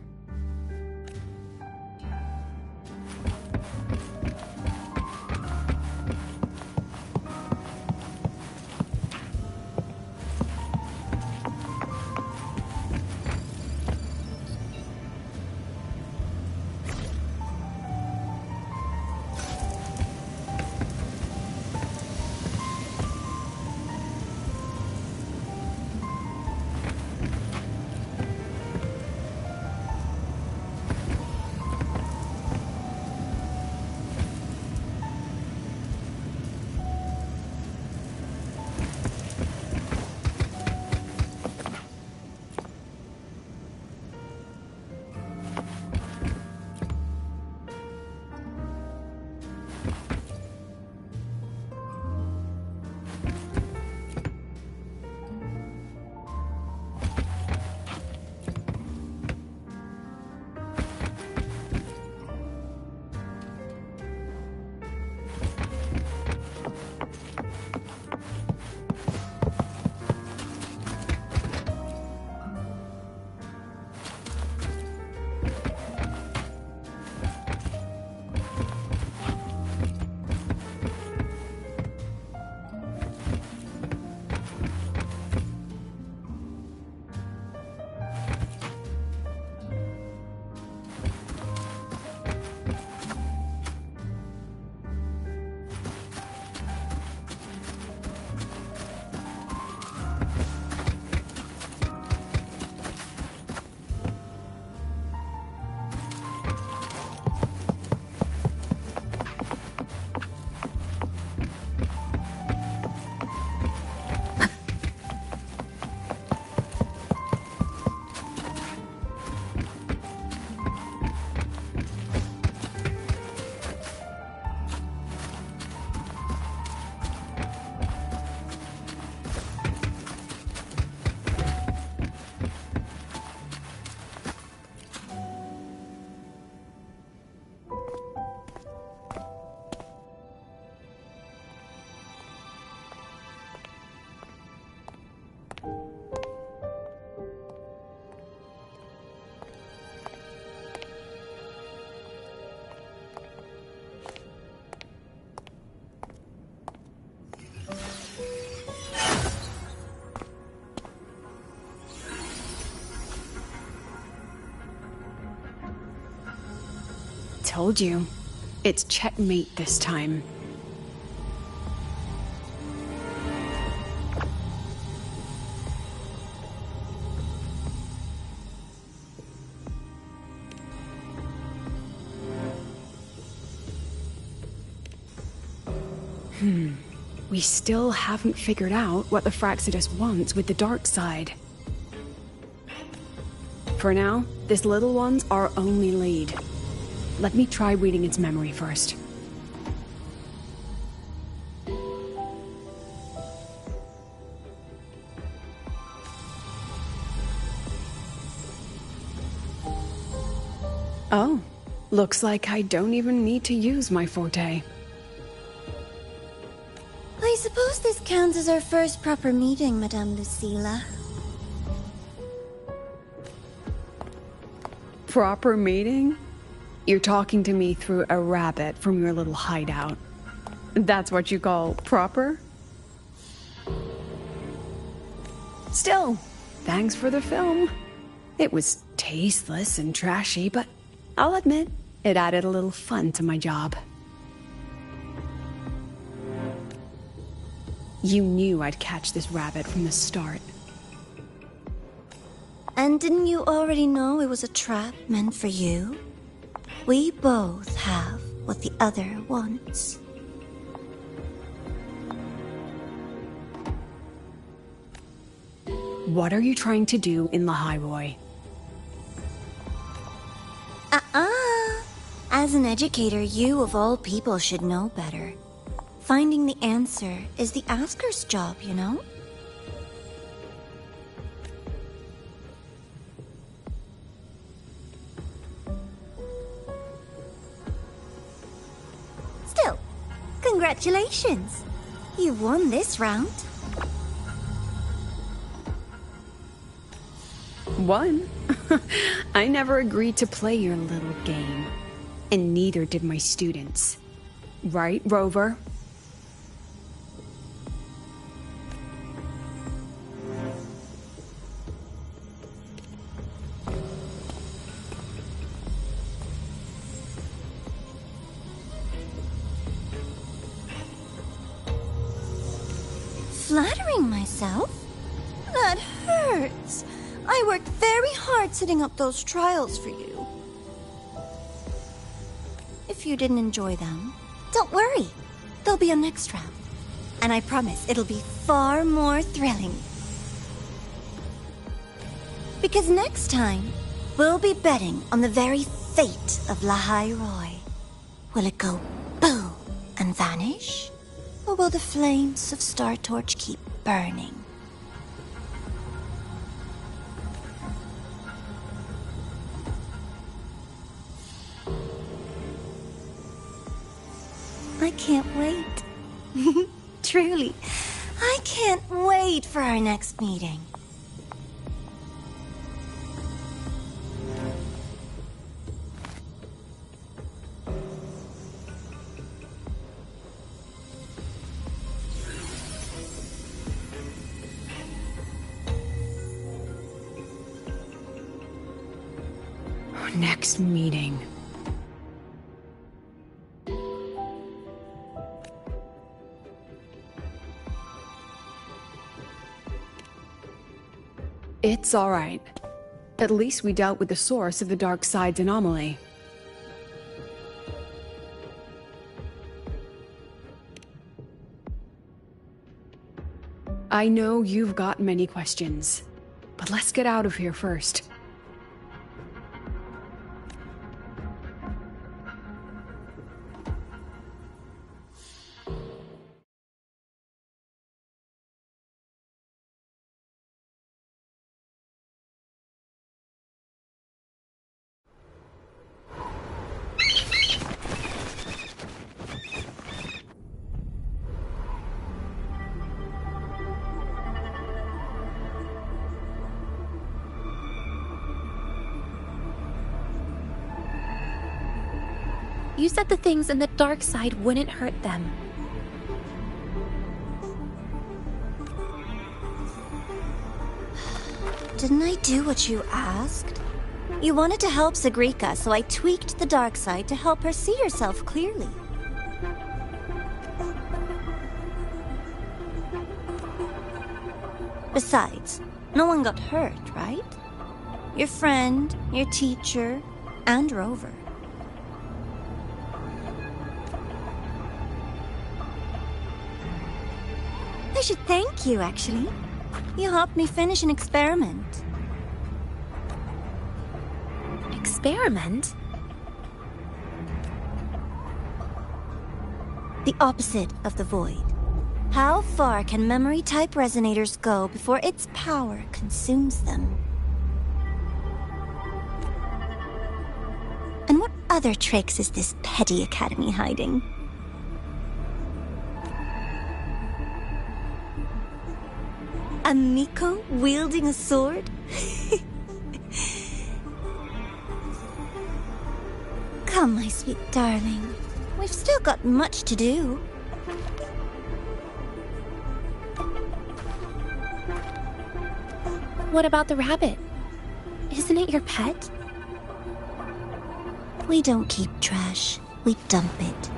told you. It's checkmate this time. We still haven't figured out what the Fraxidus wants with the dark side. For now, this little one's our only lead. Let me try reading its memory first. Oh, looks like I don't even need to use my forte. I suppose this counts as our first proper meeting, Madame Lucilla. Proper meeting? You're talking to me through a rabbit from your little hideout. That's what you call proper? Still, thanks for the film. It was tasteless and trashy, but I'll admit, it added a little fun to my job. You knew I'd catch this rabbit from the start. And didn't you already know it was a trap meant for you? We both have what the other wants. What are you trying to do in Lahai-Roi? As an educator, you of all people should know better. Finding the answer is the asker's job, you know? Still, congratulations! You've won this round. Won? I never agreed to play your little game. And neither did my students. Right, Rover? Flattering myself? That hurts. I worked very hard setting up those trials for you. If you didn't enjoy them, don't worry. There'll be a next round. And I promise it'll be far more thrilling. Because next time, we'll be betting on the very fate of Lahai-Roi. Will it go boom and vanish? Or will the flames of Star Torch keep burning? I can't wait. Truly, I can't wait for our next meeting. Next meeting. It's all right. At least we dealt with the source of the dark side's anomaly. I know you've got many questions, but let's get out of here first. You said the things in the dark side wouldn't hurt them. Didn't I do what you asked? You wanted to help Segue, so I tweaked the dark side to help her see herself clearly. Besides, no one got hurt, right? Your friend, your teacher, and Rover. I should thank you, actually. You helped me finish an experiment. Experiment? The opposite of the void. How far can memory-type resonators go before its power consumes them? And what other tricks is this petty academy hiding? A Miko wielding a sword? Come, my sweet darling. We've still got much to do. What about the rabbit? Isn't it your pet? We don't keep trash. We dump it.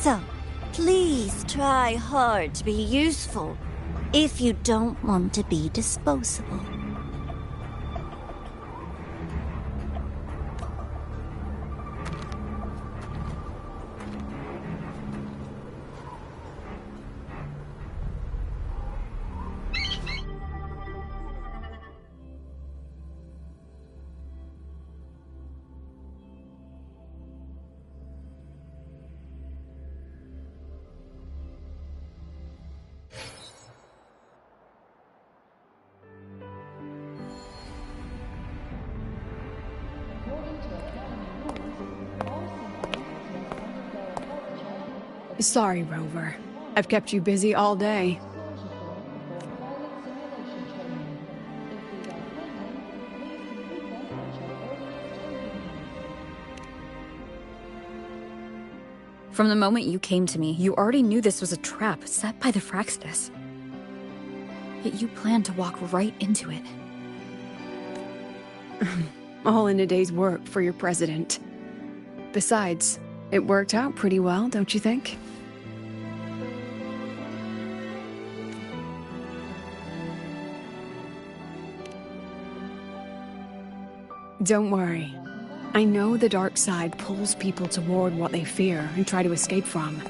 So, please try hard to be useful if you don't want to be disposable. Sorry, Rover. I've kept you busy all day. From the moment you came to me, you already knew this was a trap set by the Fraxtus. Yet you planned to walk right into it. All in a day's work for your president. Besides, it worked out pretty well, don't you think? Don't worry. I know the dark side pulls people toward what they fear and try to escape from.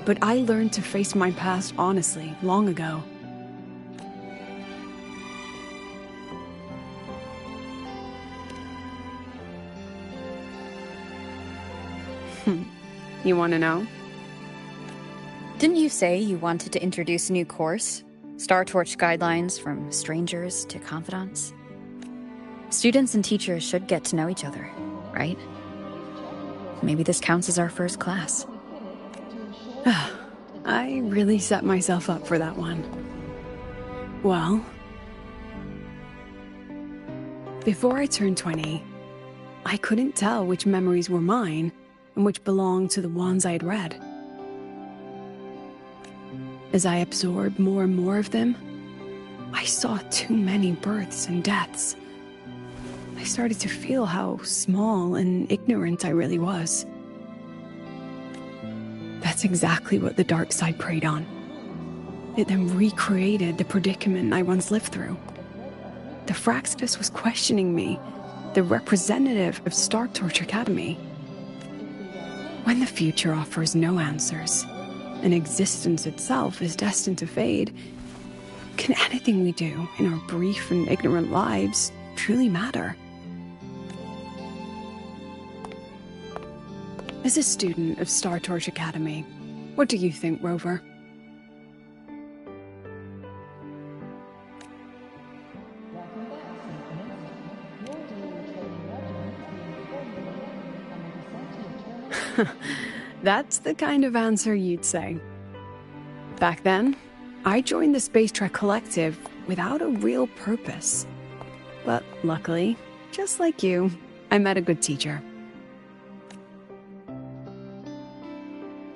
But I learned to face my past honestly long ago. You want to know? Didn't you say you wanted to introduce a new course? Star Torch guidelines from strangers to confidants? Students and teachers should get to know each other, right? Maybe this counts as our first class. I really set myself up for that one. Well, before I turned 20, I couldn't tell which memories were mine and which belonged to the ones I had read. As I absorbed more and more of them, I saw too many births and deaths. I started to feel how small and ignorant I really was. That's exactly what the dark side preyed on. It then recreated the predicament I once lived through. The Fraxtus was questioning me, the representative of Star Torch Academy. When the future offers no answers, and existence itself is destined to fade, can anything we do in our brief and ignorant lives truly matter? As a student of Star Torch Academy, what do you think, Rover? That's the kind of answer you'd say. Back then, I joined the Space Trek Collective without a real purpose. But luckily, just like you, I met a good teacher.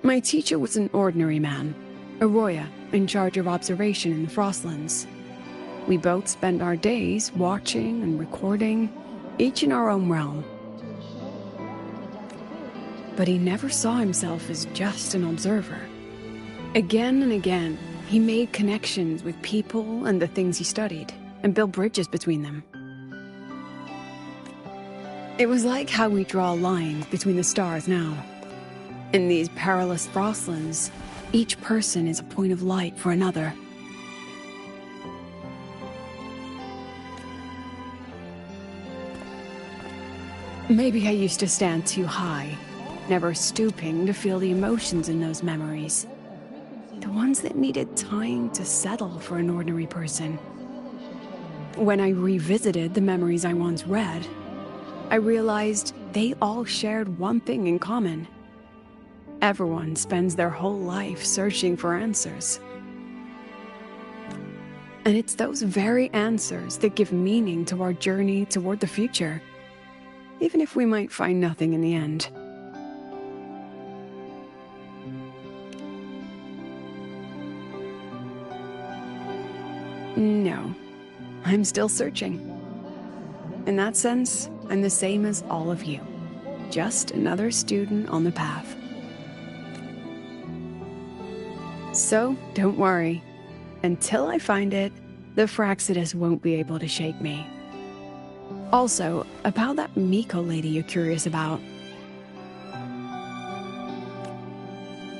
My teacher was an ordinary man, a Roya, in charge of observation in the Frostlands. We both spent our days watching and recording, each in our own realm. But he never saw himself as just an observer. Again and again, he made connections with people and the things he studied, and built bridges between them. It was like how we draw lines between the stars now. In these perilous Frostlands, each person is a point of light for another. Maybe I used to stand too high, never stooping to feel the emotions in those memories. The ones that needed time to settle for an ordinary person. When I revisited the memories I once read, I realized they all shared one thing in common. Everyone spends their whole life searching for answers. And it's those very answers that give meaning to our journey toward the future, even if we might find nothing in the end. No, I'm still searching. In that sense, I'm the same as all of you. Just another student on the path. So, don't worry. Until I find it, the Fraxidus won't be able to shake me. Also, about that Miko lady you're curious about.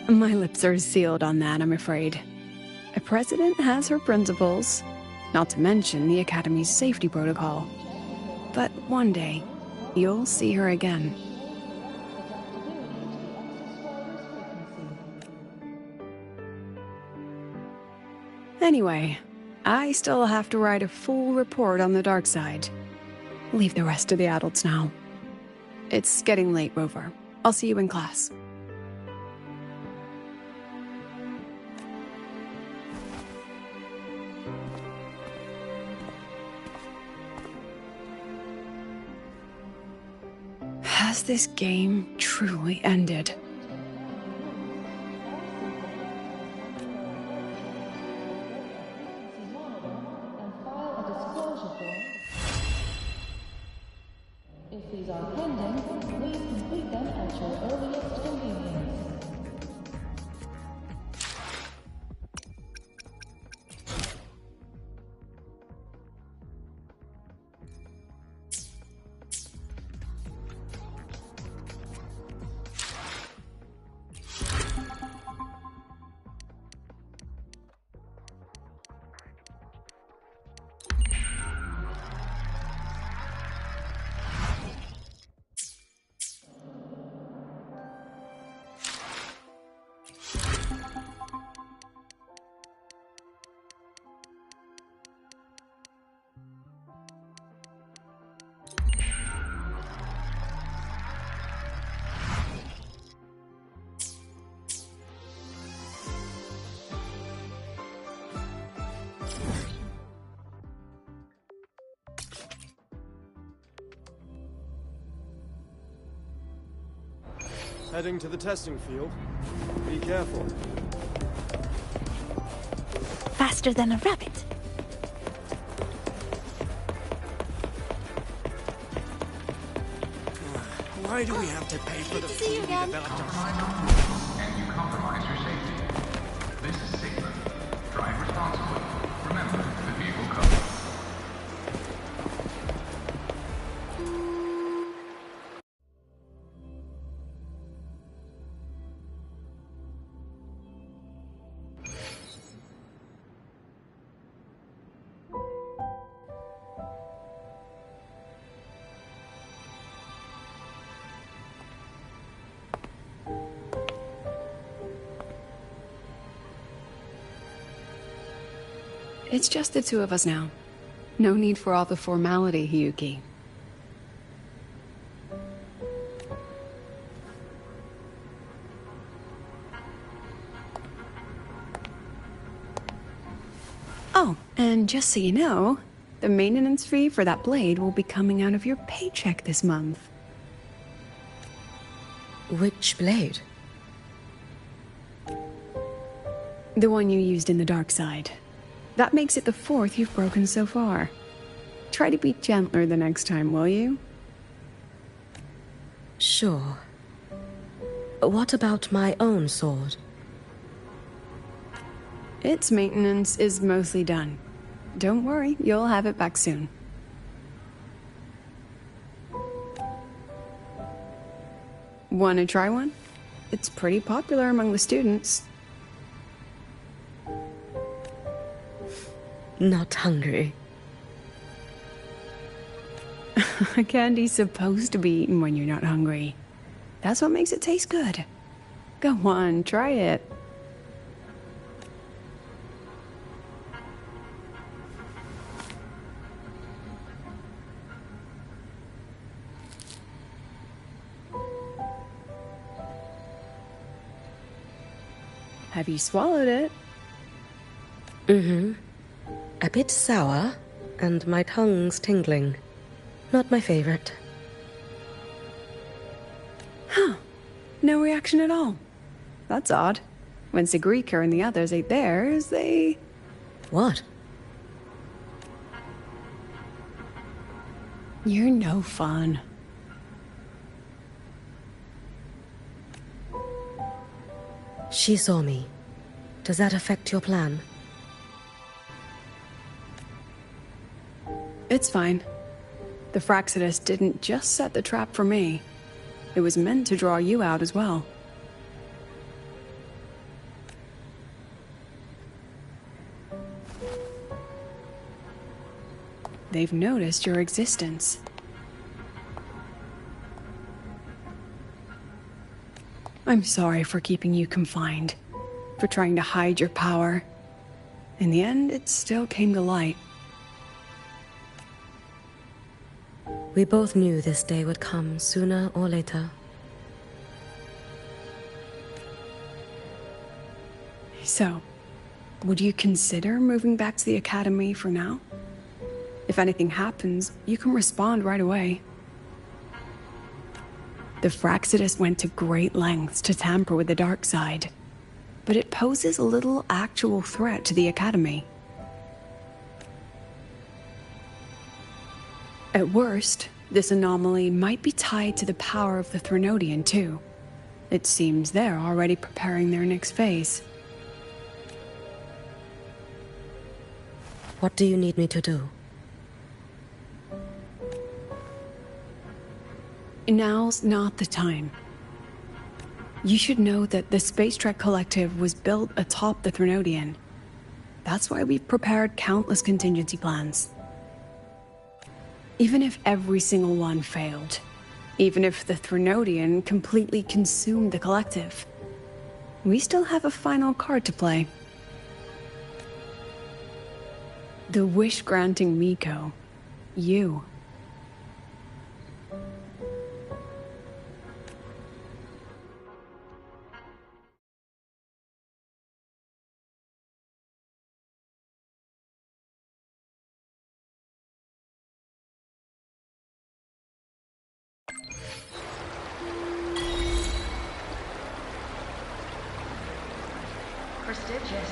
My lips are sealed on that, I'm afraid. A president has her principles, not to mention the Academy's safety protocol. But one day, you'll see her again. Anyway, I still have to write a full report on the dark side. Leave the rest to the adults now. It's getting late, Rover. I'll see you in class. Has this game truly ended? If these are pending, please complete them at your earliest convenience. Heading to the testing field. Be careful. Faster than a rabbit. Why do we have to pay for the food we developed ourselves? And you compromise your safety. This is Segue. Drive responsibly. Remember the vehicle code. It's just the two of us now. No need for all the formality, Hiyuki. Oh, and just so you know, the maintenance fee for that blade will be coming out of your paycheck this month. Which blade? The one you used in the dark side. That makes it the 4th you've broken so far. Try to be gentler the next time, will you? Sure. What about my own sword? Its maintenance is mostly done. Don't worry, you'll have it back soon. Want to try one? It's pretty popular among the students. Not hungry. Candy's supposed to be eaten when you're not hungry. That's what makes it taste good. Go on, try it. Have you swallowed it? Mm-hmm. A bit sour, and my tongue's tingling. Not my favorite. Huh. No reaction at all. That's odd. When Segue and the others ate theirs, they... What? You're no fun. She saw me. Does that affect your plan? It's fine. The Fraxidus didn't just set the trap for me. It was meant to draw you out as well. They've noticed your existence. I'm sorry for keeping you confined, for trying to hide your power. In the end, it still came to light. We both knew this day would come sooner or later. So, would you consider moving back to the academy for now? If anything happens, you can respond right away. The Fraxidus went to great lengths to tamper with the dark side, but it poses a little actual threat to the academy. At worst, this anomaly might be tied to the power of the Threnodian too. It seems they're already preparing their next phase. What do you need me to do? Now's not the time. You should know that the Space Trek Collective was built atop the Threnodian. That's why we've prepared countless contingency plans. Even if every single one failed, even if the Threnodian completely consumed the Collective, we still have a final card to play. The wish-granting Miko. You. Prestigious.